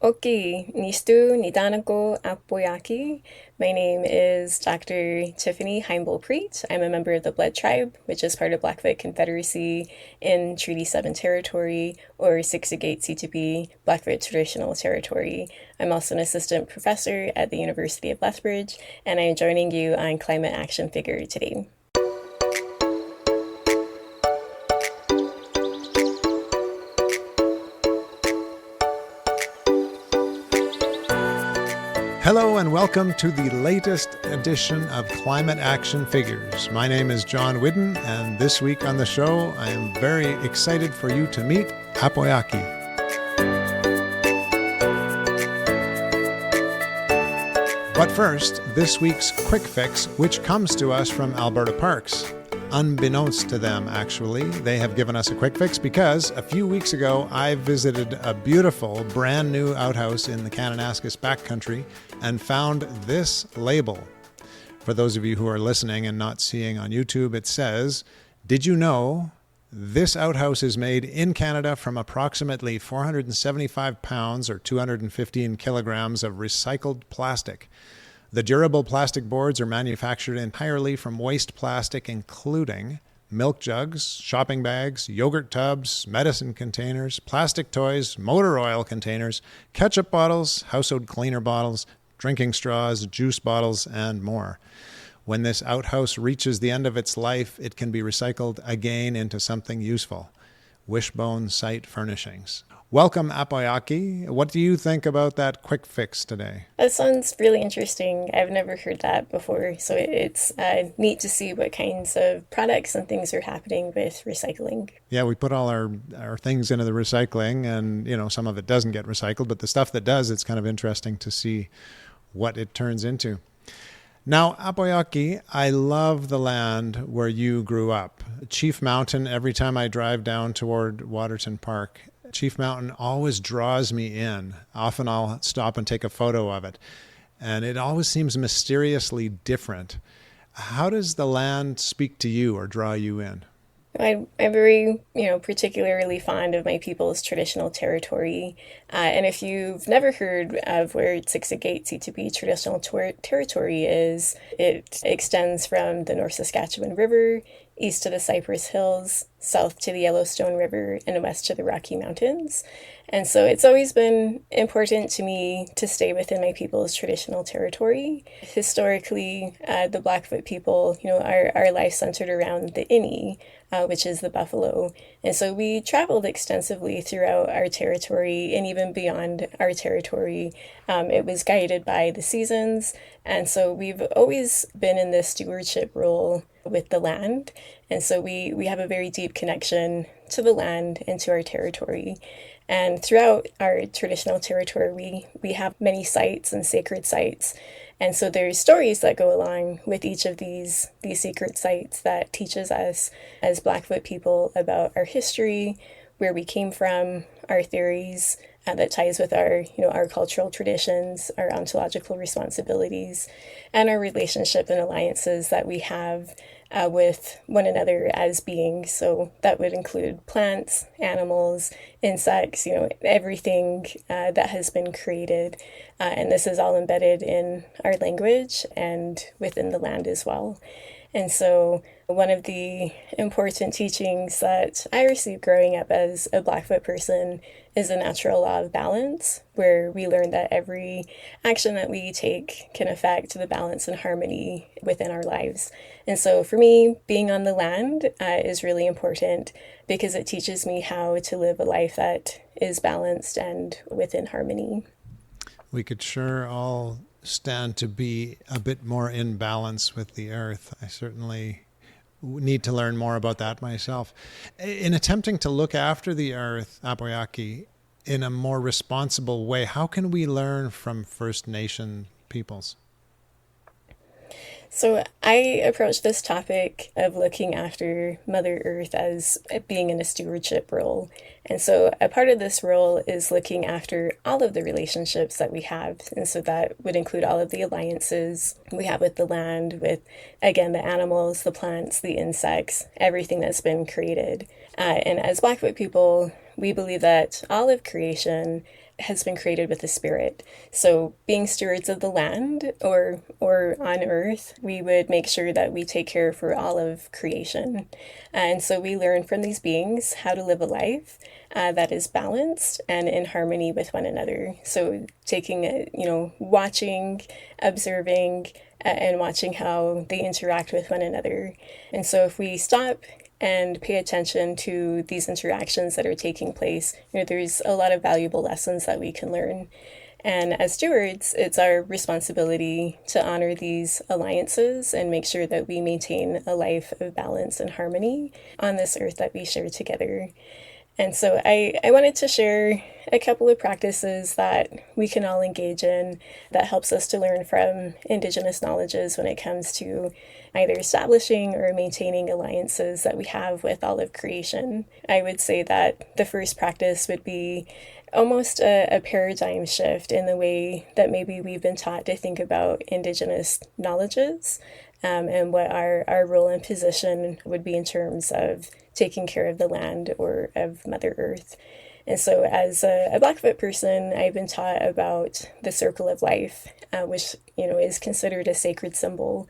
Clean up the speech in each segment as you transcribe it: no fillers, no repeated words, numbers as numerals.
Okay, nistu nidanako Apooyak'ii. My name is Dr. Tiffany Hind Bull Prete. I'm a member of the Blood Tribe, which is part of Blackfoot Confederacy in Treaty 7 territory, or Siksikaitsitpi Blackfoot Traditional Territory. I'm also an assistant professor at the University of Lethbridge, and I'm joining you on Climate Action Figure today. Hello and welcome to the latest edition of Climate Action Figures. My name is John Whidden, and this week on the show, I am very excited for you to meet Apooyak'ii. But first, this week's QuickFix, which comes to us from Alberta Parks. Unbeknownst to them, actually, they have given us a quick fix because a few weeks ago I visited a beautiful brand new outhouse in the Kananaskis backcountry and found this label. For those of you who are listening and not seeing on YouTube, it says, "Did you know this outhouse is made in Canada from approximately 475 pounds or 215 kilograms of recycled plastic? The durable plastic boards are manufactured entirely from waste plastic, including milk jugs, shopping bags, yogurt tubs, medicine containers, plastic toys, motor oil containers, ketchup bottles, household cleaner bottles, drinking straws, juice bottles, and more. When this outhouse reaches the end of its life, it can be recycled again into something useful. Wishbone Site Furnishings." Welcome, Apooyak'ii. What do you think about that quick fix today? That sounds really interesting. I've never heard that before, so it's neat to see what kinds of products and things are happening with recycling. Yeah, we put all our things into the recycling, and some of it doesn't get recycled, but the stuff that does, it's kind of interesting to see what it turns into. Now, Apooyak'ii, I love the land where you grew up. Chief Mountain, every time I drive down toward Waterton Park, Chief Mountain always draws me in. Often I'll stop and take a photo of it. And it always seems mysteriously different. How does the land speak to you or draw you in? I'm very, particularly fond of my people's traditional territory. And if you've never heard of where Siksikaitsitpi traditional territory is, it extends from the North Saskatchewan River, east to the Cypress Hills, south to the Yellowstone River, and west to the Rocky Mountains. And so it's always been important to me to stay within my people's traditional territory. Historically, the Blackfoot people, our life centered around the Ini, which is the buffalo. And so we traveled extensively throughout our territory and even beyond our territory. It was guided by the seasons. And so we've always been in this stewardship role with the land. And so we have a very deep connection to the land and to our territory. And throughout our traditional territory, we have many sites and sacred sites. And so there's stories that go along with each of these sacred sites that teaches us as Blackfoot people about our history, where we came from, our theories, that ties with our cultural traditions, our ontological responsibilities, and our relationship and alliances that we have with one another as beings. So that would include plants, animals, insects, everything that has been created. And this is all embedded in our language and within the land as well. And so one of the important teachings that I received growing up as a Blackfoot person is the natural law of balance, where we learn that every action that we take can affect the balance and harmony within our lives. And so for me, being on the land is really important because it teaches me how to live a life that is balanced and within harmony. We could sure all stand to be a bit more in balance with the earth. I certainly need to learn more about that myself. In attempting to look after the earth, Apooyak'ii, in a more responsible way, how can we learn from First Nation peoples? So I approach this topic of looking after Mother Earth as being in a stewardship role. And so a part of this role is looking after all of the relationships that we have. And so that would include all of the alliances we have with the land, with, again, the animals, the plants, the insects, everything that's been created. And as Blackfoot people, we believe that all of creation has been created with a spirit. So being stewards of the land or on earth, we would make sure that we take care for all of creation. And so we learn from these beings how to live a life that is balanced and in harmony with one another. So taking a, watching, observing, and watching how they interact with one another. And so if we stop and pay attention to these interactions that are taking place, there's a lot of valuable lessons that we can learn. And as stewards, it's our responsibility to honor these alliances and make sure that we maintain a life of balance and harmony on this earth that we share together. And so I wanted to share a couple of practices that we can all engage in that helps us to learn from Indigenous knowledges when it comes to either establishing or maintaining alliances that we have with all of creation. I would say that the first practice would be almost a paradigm shift in the way that maybe we've been taught to think about Indigenous knowledges, and what our role and position would be in terms of taking care of the land or of Mother Earth. And so as a Blackfoot person, I've been taught about the circle of life, which, is considered a sacred symbol.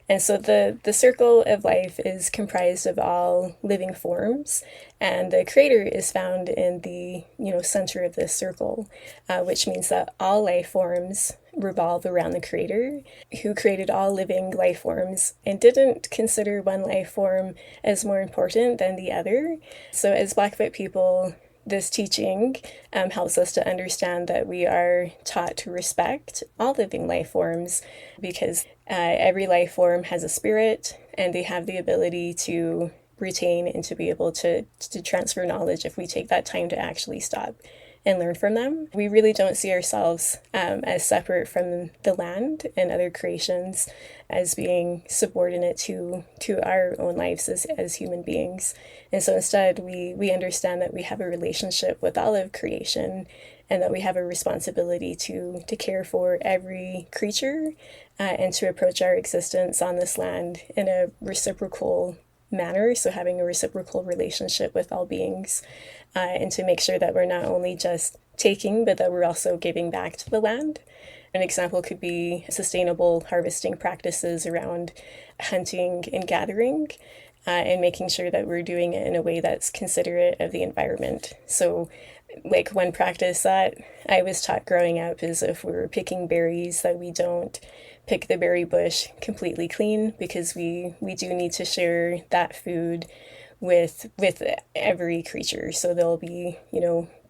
And so the circle of life is comprised of all living forms, and the creator is found in the, center of this circle, which means that all life forms revolve around the creator who created all living life forms and didn't consider one life form as more important than the other. So as Blackfoot people, this teaching helps us to understand that we are taught to respect all living life forms because every life form has a spirit and they have the ability to retain and to be able to transfer knowledge if we take that time to actually stop and learn from them. We really don't see ourselves as separate from the land and other creations as being subordinate to our own lives as human beings. And so instead, we understand that we have a relationship with all of creation and that we have a responsibility to care for every creature and to approach our existence on this land in a reciprocal manner, so having a reciprocal relationship with all beings, and to make sure that we're not only just taking, but that we're also giving back to the land. An example could be sustainable harvesting practices around hunting and gathering, and making sure that we're doing it in a way that's considerate of the environment. So like one practice that I was taught growing up is if we're picking berries, that we don't pick the berry bush completely clean, because we do need to share that food with every creature. So there'll be,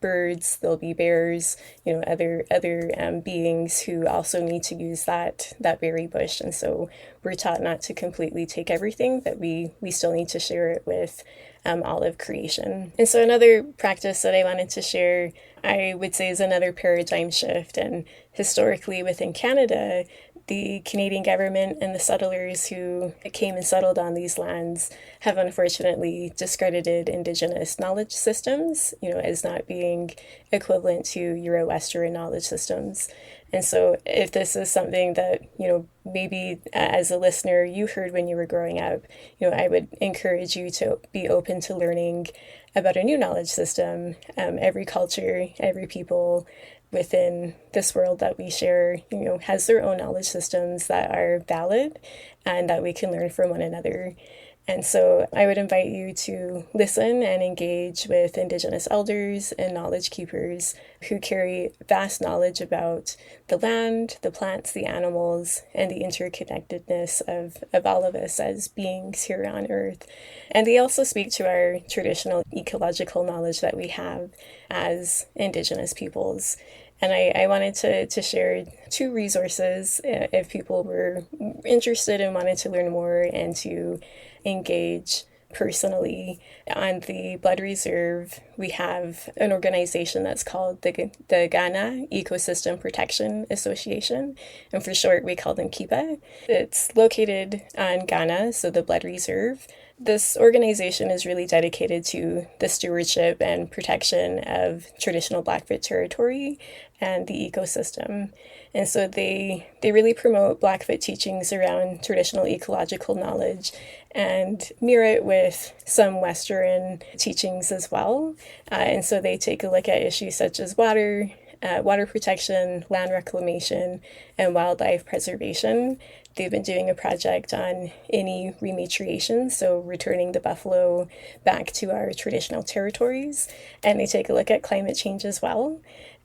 birds, there'll be bears, other beings who also need to use that berry bush. And so we're taught not to completely take everything, that we still need to share it with all of creation. And so another practice that I wanted to share, I would say, is another paradigm shift. And historically within Canada, the Canadian government and the settlers who came and settled on these lands have unfortunately discredited Indigenous knowledge systems, as not being equivalent to Euro-Western knowledge systems. And so if this is something that, maybe as a listener you heard when you were growing up, I would encourage you to be open to learning about a new knowledge system. Every culture, every people within this world that we share, has their own knowledge systems that are valid and that we can learn from one another. And so I would invite you to listen and engage with Indigenous elders and knowledge keepers who carry vast knowledge about the land, the plants, the animals, and the interconnectedness of all of us as beings here on Earth. And they also speak to our traditional ecological knowledge that we have as Indigenous peoples. And I wanted to share two resources if people were interested and wanted to learn more and to engage personally. On the Blood Reserve, we have an organization that's called the Kainai Ecosystem Protection Association, and for short we call them KIPA. It's located on Kainai, so the Blood Reserve. This organization is really dedicated to the stewardship and protection of traditional Blackfoot territory and the ecosystem. And so they really promote Blackfoot teachings around traditional ecological knowledge and mirror it with some Western teachings as well. And so they take a look at issues such as water, water protection, land reclamation, and wildlife preservation. They've been doing a project on any rematriation, so returning the buffalo back to our traditional territories, and they take a look at climate change as well.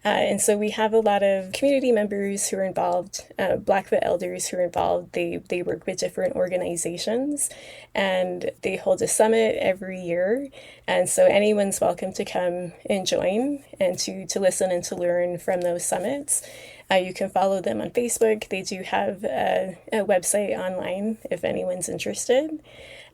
And so we have a lot of community members who are involved, Blackfoot elders who are involved. They work with different organizations, and they hold a summit every year. And so anyone's welcome to come and join and to listen and to learn from those summits. You can follow them on Facebook. They do have a website online if anyone's interested.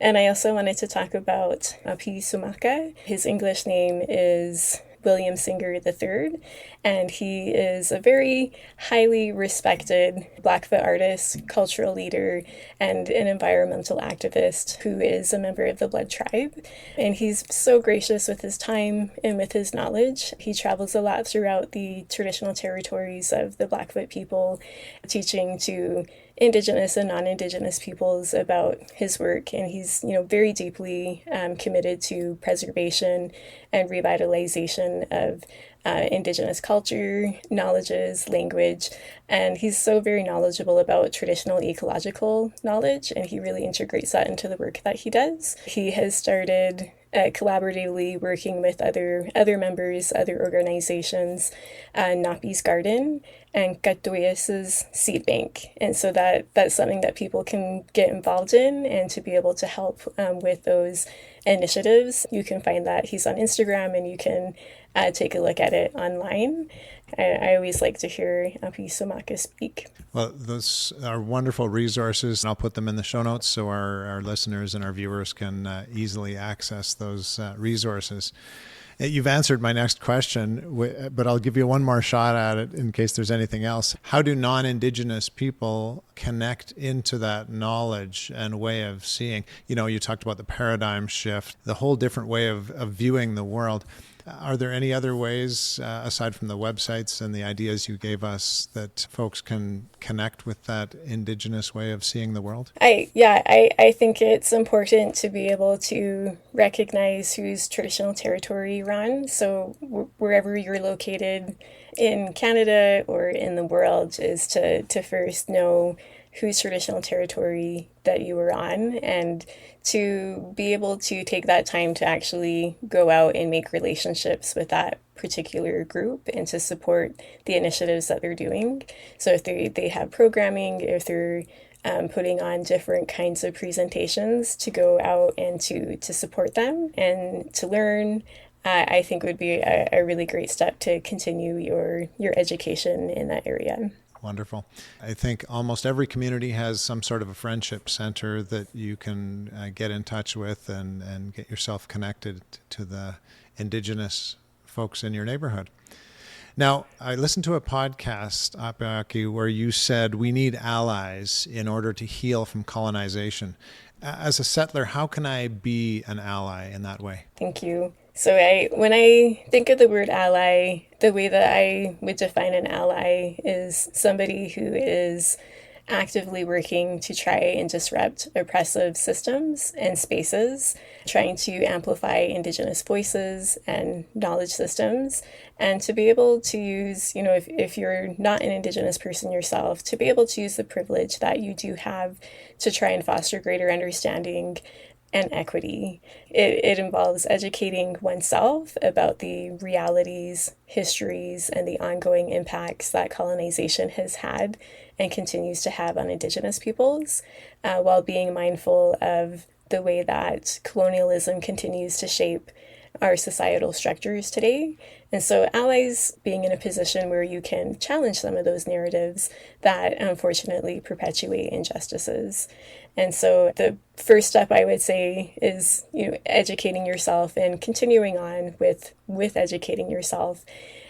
And I also wanted to talk about Apooyak'ii. His English name is William Singer III, and he is a very highly respected Blackfoot artist, cultural leader, and an environmental activist who is a member of the Blood Tribe. And he's so gracious with his time and with his knowledge. He travels a lot throughout the traditional territories of the Blackfoot people, teaching to Indigenous and non-Indigenous peoples about his work, and he's very deeply committed to preservation and revitalization of Indigenous culture, knowledges, language, and he's so very knowledgeable about traditional ecological knowledge, and he really integrates that into the work that he does. He has started collaboratively working with other members, other organizations, Napi's Garden and Katuias's Seed Bank. And so that's something that people can get involved in, and to be able to help with those initiatives. You can find that he's on Instagram, and you can take a look at it online. I always like to hear Apooyak'ii speak. Well, those are wonderful resources, and I'll put them in the show notes so our listeners and our viewers can easily access those resources. You've answered my next question, but I'll give you one more shot at it in case there's anything else. How do non-Indigenous people connect into that knowledge and way of seeing? You talked about the paradigm shift, the whole different way of viewing the world. Are there any other ways, aside from the websites and the ideas you gave us, that folks can connect with that Indigenous way of seeing the world? I think it's important to be able to recognize whose traditional territory you're on. So wherever you're located in Canada or in the world, is to first know whose traditional territory that you were on, and to be able to take that time to actually go out and make relationships with that particular group and to support the initiatives that they're doing. So if they have programming, if they're putting on different kinds of presentations, to go out and to support them and to learn, I think would be a really great step to continue your education in that area. Wonderful. I think almost every community has some sort of a friendship center that you can get in touch with and get yourself connected to the Indigenous folks in your neighborhood. Now, I listened to a podcast, Apooyak'ii, where you said we need allies in order to heal from colonization. As a settler, how can I be an ally in that way? Thank you. So when I think of the word ally, the way that I would define an ally is somebody who is actively working to try and disrupt oppressive systems and spaces, trying to amplify Indigenous voices and knowledge systems, and to be able to use, if you're not an Indigenous person yourself, to be able to use the privilege that you do have to try and foster greater understanding and equity. It involves educating oneself about the realities, histories, and the ongoing impacts that colonization has had and continues to have on Indigenous peoples, while being mindful of the way that colonialism continues to shape our societal structures today. And so allies being in a position where you can challenge some of those narratives that unfortunately perpetuate injustices. And so the first step I would say is, educating yourself and continuing on with educating yourself.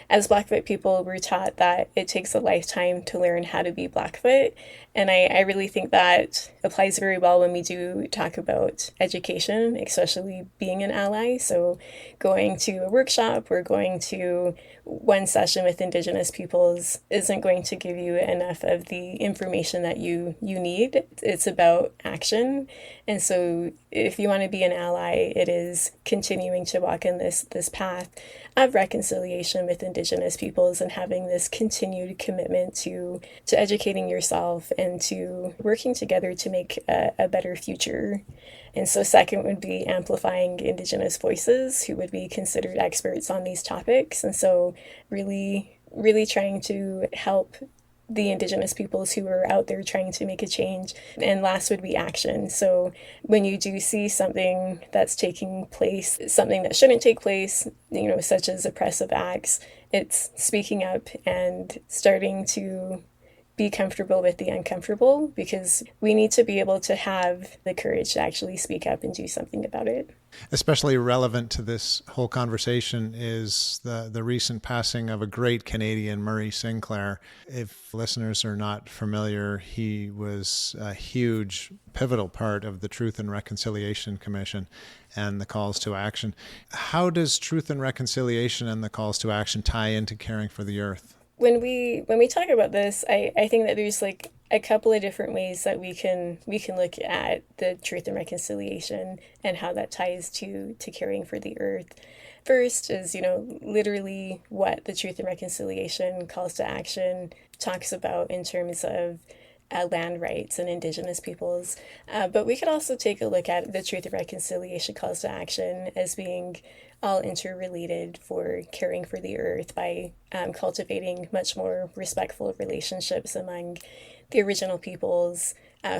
As Blackfoot people, we're taught that it takes a lifetime to learn how to be Blackfoot. And I really think that applies very well when we do talk about education, especially being an ally. So going to a workshop or going to one session with Indigenous peoples isn't going to give you enough of the information that you need. It's about action. And so if you want to be an ally, it is continuing to walk in this path of reconciliation with Indigenous peoples and having this continued commitment to educating yourself and to working together to make a better future. And so second would be amplifying Indigenous voices who would be considered experts on these topics. And so really trying to help the Indigenous peoples who are out there trying to make a change. And last would be action. So when you do see something that's taking place, something that shouldn't take place, such as oppressive acts, it's speaking up and starting to be comfortable with the uncomfortable, because we need to be able to have the courage to actually speak up and do something about it. Especially relevant to this whole conversation is the recent passing of a great Canadian, Murray Sinclair. If listeners are not familiar, he was a huge, pivotal part of the Truth and Reconciliation Commission and the calls to action. How does Truth and Reconciliation and the calls to action tie into caring for the earth? When we talk about this, I think that there's like a couple of different ways that we can look at the Truth and Reconciliation and how that ties to caring for the earth. First is, literally what the Truth and Reconciliation calls to action talks about in terms of land rights and Indigenous peoples. But we could also take a look at the Truth and Reconciliation calls to action as being all interrelated for caring for the earth by cultivating much more respectful relationships among the original peoples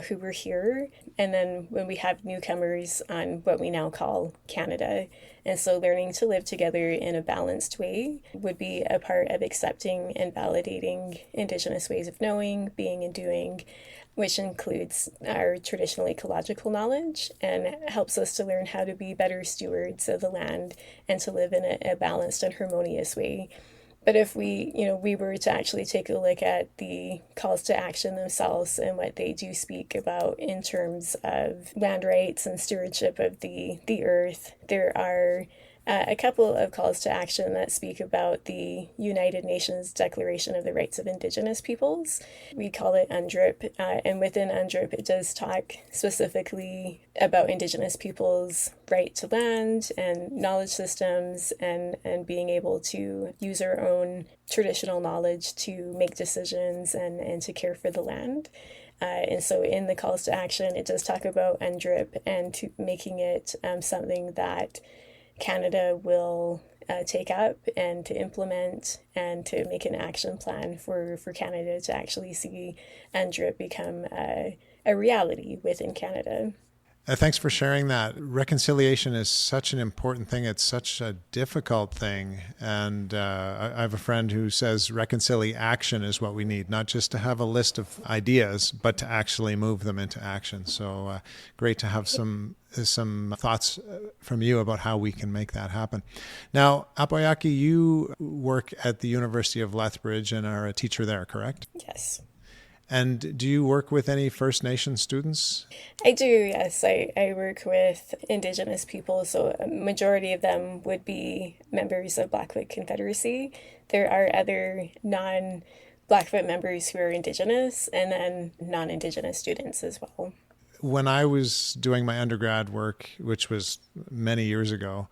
who were here. And then when we have newcomers on what we now call Canada. And so learning to live together in a balanced way would be a part of accepting and validating Indigenous ways of knowing, being, and doing, which includes our traditional ecological knowledge and helps us to learn how to be better stewards of the land and to live in a balanced and harmonious way. But if we were to actually take a look at the calls to action themselves and what they do speak about in terms of land rights and stewardship of the earth, there are a couple of calls to action that speak about the United Nations Declaration of the Rights of Indigenous Peoples. We call it UNDRIP, and within UNDRIP it does talk specifically about Indigenous peoples' right to land and knowledge systems and being able to use our own traditional knowledge to make decisions and to care for the land. And so in the calls to action, it does talk about UNDRIP and to making it something that Canada will take up and to implement and to make an action plan for Canada to actually see UNDRIP become a reality within Canada. Thanks for sharing that. Reconciliation is such an important thing. It's such a difficult thing. And I have a friend who says reconciliation is what we need, not just to have a list of ideas, but to actually move them into action. So great to have some thoughts from you about how we can make that happen. Now, Apooyak'ii, you work at the University of Lethbridge and are a teacher there, correct? Yes. And do you work with any First Nation students? I do, yes. I work with Indigenous people, so a majority of them would be members of Blackfoot Confederacy. There are other non-Blackfoot members who are Indigenous, and then non-Indigenous students as well. When I was doing my undergrad work, which was many years ago,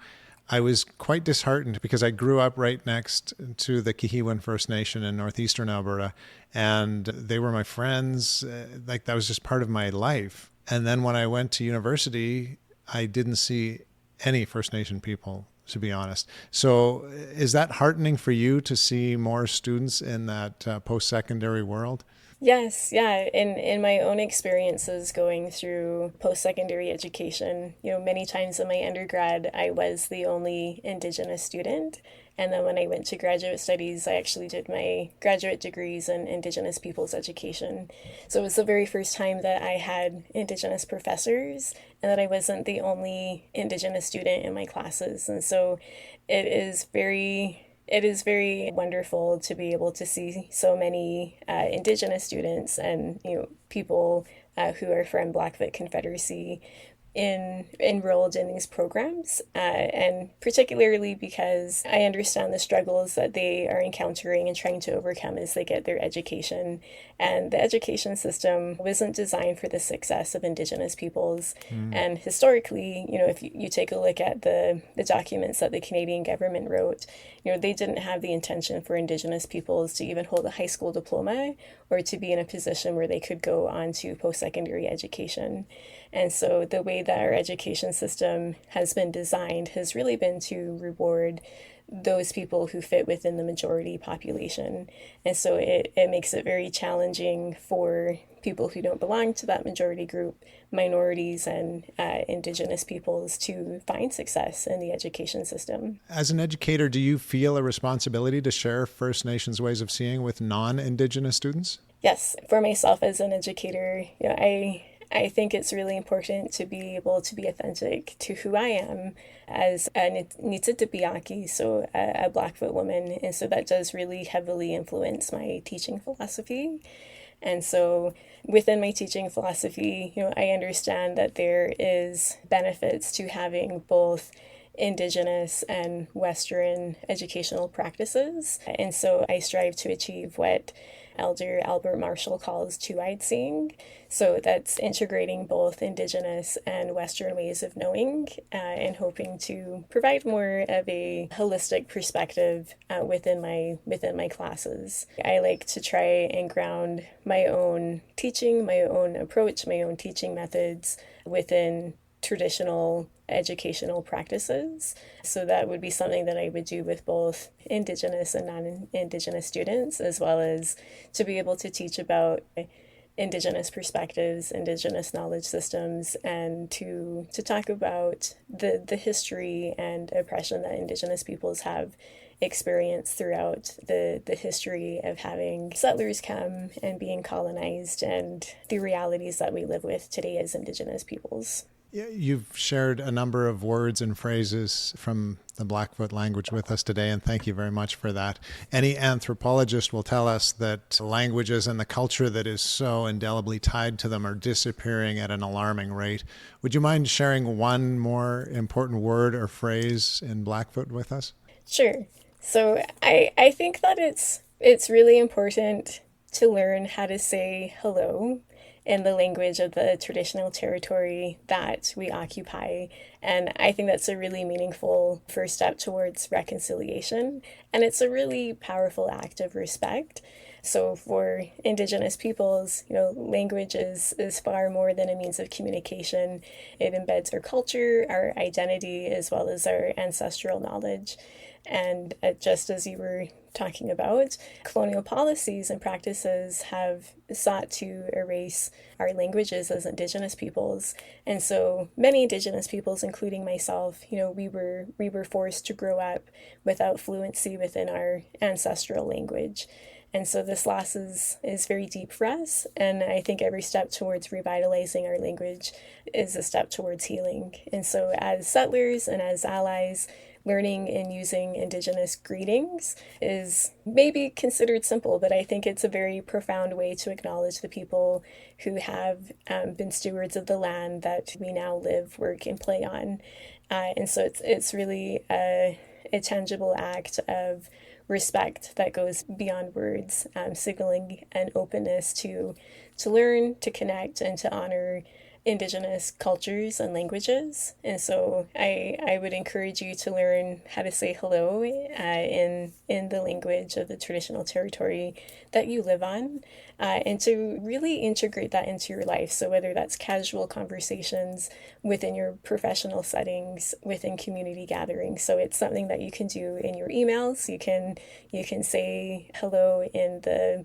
I was quite disheartened because I grew up right next to the Kihiwan First Nation in northeastern Alberta, and they were my friends. Like that was just part of my life. And then when I went to university, I didn't see any First Nation people, to be honest. So is that heartening for you to see more students in that post-secondary world? Yes, yeah. In my own experiences going through post-secondary education, many times in my undergrad, I was the only Indigenous student. And then when I went to graduate studies, I actually did my graduate degrees in Indigenous peoples education. So it was the very first time that I had Indigenous professors and that I wasn't the only Indigenous student in my classes. And so it is very wonderful to be able to see so many Indigenous students and people who are from Blackfoot Confederacy enrolled in these programs, and particularly because I understand the struggles that they are encountering and trying to overcome as they get their education. And the education system wasn't designed for the success of Indigenous peoples. And historically, if you take a look at the documents that the Canadian government wrote, they didn't have the intention for Indigenous peoples to even hold a high school diploma or to be in a position where they could go on to post-secondary education. And so the way that our education system has been designed has really been to reward those people who fit within the majority population. And so it makes it very challenging for people who don't belong to that majority group, minorities and Indigenous peoples, to find success in the education system. As an educator, do you feel a responsibility to share First Nations ways of seeing with non-Indigenous students? Yes, for myself as an educator, I think it's really important to be able to be authentic to who I am as a Apooyak'ii, so a Blackfoot woman. And so that does really heavily influence my teaching philosophy. And so within my teaching philosophy, I understand that there is benefits to having both Indigenous and Western educational practices. And so I strive to achieve what Elder Albert Marshall calls two-eyed seeing. So that's integrating both Indigenous and Western ways of knowing, and hoping to provide more of a holistic perspective within my classes. I like to try and ground my own teaching, my own approach, my own teaching methods within traditional educational practices. So that would be something that I would do with both Indigenous and non-Indigenous students, as well as to be able to teach about Indigenous perspectives, Indigenous knowledge systems, and to talk about the history and oppression that Indigenous peoples have experienced throughout the history of having settlers come and being colonized, and the realities that we live with today as Indigenous peoples. You've shared a number of words and phrases from the Blackfoot language with us today, and thank you very much for that. Any anthropologist will tell us that languages and the culture that is so indelibly tied to them are disappearing at an alarming rate. Would you mind sharing one more important word or phrase in Blackfoot with us? Sure. So I think that it's really important to learn how to say hello in the language of the traditional territory that we occupy. And I think that's a really meaningful first step towards reconciliation. And it's a really powerful act of respect. So for Indigenous peoples, language is far more than a means of communication. It embeds our culture, our identity, as well as our ancestral knowledge. And just as you were talking about, colonial policies and practices have sought to erase our languages as Indigenous peoples. And so many Indigenous peoples, including myself, we were forced to grow up without fluency within our ancestral language. And so this loss is very deep for us. And I think every step towards revitalizing our language is a step towards healing. And so as settlers and as allies, learning and using Indigenous greetings is maybe considered simple, but I think it's a very profound way to acknowledge the people who have been stewards of the land that we now live, work, and play on. And so it's really a tangible act of respect that goes beyond words, signaling an openness to learn, to connect, and to honor Indigenous cultures and languages. And so I would encourage you to learn how to say hello in the language of the traditional territory that you live on, and to really integrate that into your life. So whether that's casual conversations within your professional settings, within community gatherings. So it's something that you can do in your emails. You can say hello in the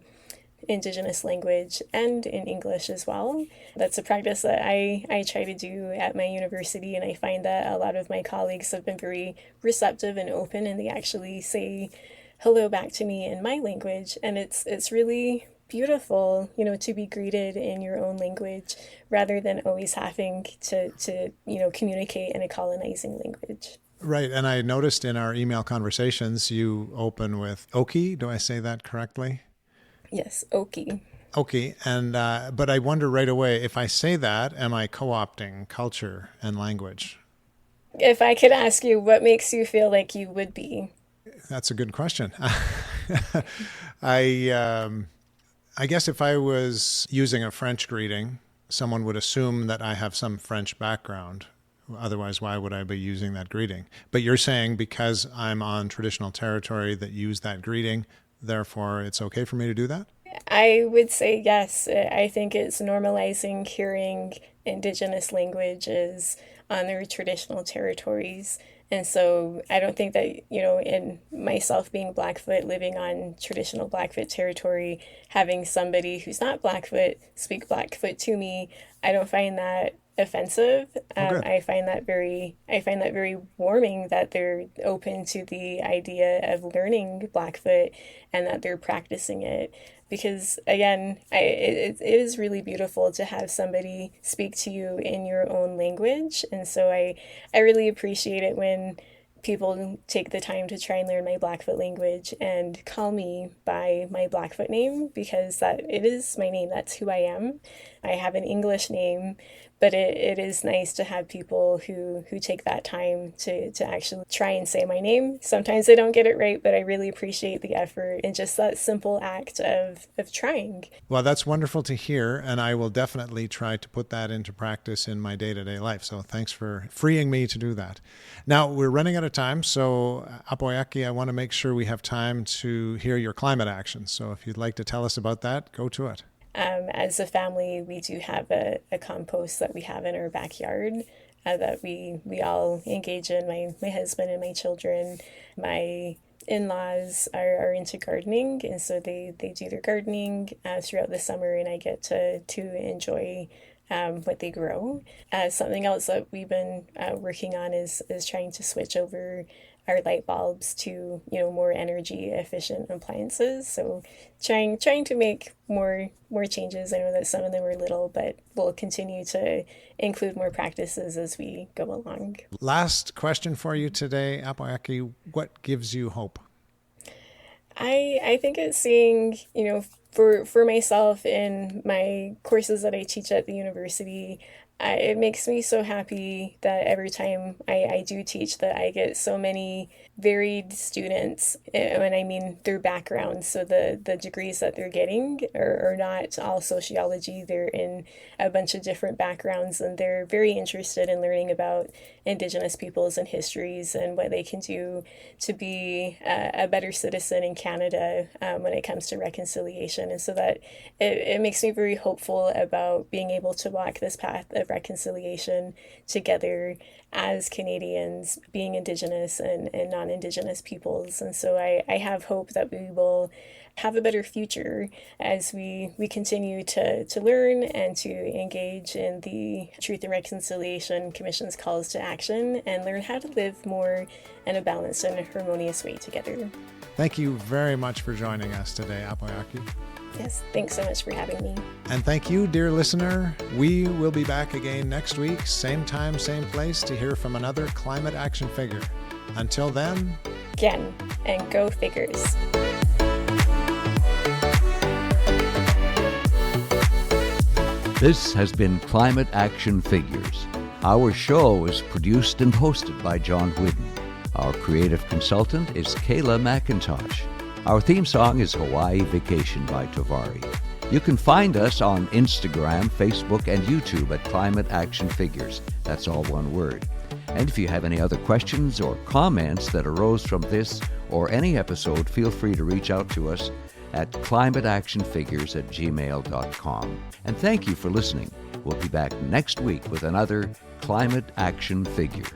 Indigenous language and in English as well. That's a practice that I try to do at my university, and I find that a lot of my colleagues have been very receptive and open, and they actually say hello back to me in my language. And it's really beautiful, to be greeted in your own language rather than always having to communicate in a colonizing language. Right. And I noticed in our email conversations, you open with Oki. Do I say that correctly? Yes, Oki. Okay, and but I wonder right away, if I say that, am I co-opting culture and language? If I could ask you, what makes you feel like you would be? That's a good question. I I guess if I was using a French greeting, someone would assume that I have some French background. Otherwise, why would I be using that greeting? But you're saying because I'm on traditional territory that use that greeting, therefore it's okay for me to do that? I would say yes. I think it's normalizing hearing Indigenous languages on their traditional territories. And so I don't think that, in myself being Blackfoot, living on traditional Blackfoot territory, having somebody who's not Blackfoot speak Blackfoot to me, I don't find that offensive. Oh, good. I find that very warming that they're open to the idea of learning Blackfoot and that they're practicing it. Because again, it is really beautiful to have somebody speak to you in your own language. And so I really appreciate it when people take the time to try and learn my Blackfoot language and call me by my Blackfoot name, because that it is my name. That's who I am. I have an English name, but it is nice to have people who take that time to actually try and say my name. Sometimes I don't get it right, but I really appreciate the effort and just that simple act of trying. Well, that's wonderful to hear, and I will definitely try to put that into practice in my day-to-day life. So thanks for freeing me to do that. Now, we're running out of time, so Apooyak'ii, I want to make sure we have time to hear your climate action. So if you'd like to tell us about that, go to it. As a family, we do have a compost that we have in our backyard that we all engage in. My husband and my children, my in-laws are into gardening, and so they do their gardening throughout the summer, and I get to enjoy what they grow. Something else that we've been working on is trying to switch over our light bulbs to more energy efficient appliances. So trying to make more changes. I know that some of them are little, but we'll continue to include more practices as we go along. Last question for you today, Apooyak'ii. What gives you hope? I think it's seeing, for myself in my courses that I teach at the university, it makes me so happy that every time I do teach that I get so many varied students, and I mean their backgrounds. So the degrees that they're getting are not all sociology. They're in a bunch of different backgrounds, and they're very interested in learning about Indigenous peoples and histories and what they can do to be a better citizen in Canada when it comes to reconciliation. And so that it makes me very hopeful about being able to walk this path of reconciliation together as Canadians, being Indigenous and non-Indigenous peoples. And so I have hope that we will have a better future as we continue to learn and to engage in the Truth and Reconciliation Commission's calls to action and learn how to live more in a balanced and harmonious way together. Thank you very much for joining us today, Apooyak'ii. Yes, thanks so much for having me. And thank you, dear listener. We will be back again next week, same time, same place, to hear from another climate action figure. Until then, again, and go figures. This has been Climate Action Figures. Our show is produced and hosted by John Whidden. Our creative consultant is Kayla McIntosh. Our theme song is Hawaii Vacation by Tovari. You can find us on Instagram, Facebook, and YouTube at Climate Action Figures. That's all one word. And if you have any other questions or comments that arose from this or any episode, feel free to reach out to us at climateactionfigures@gmail.com. And thank you for listening. We'll be back next week with another Climate Action Figure.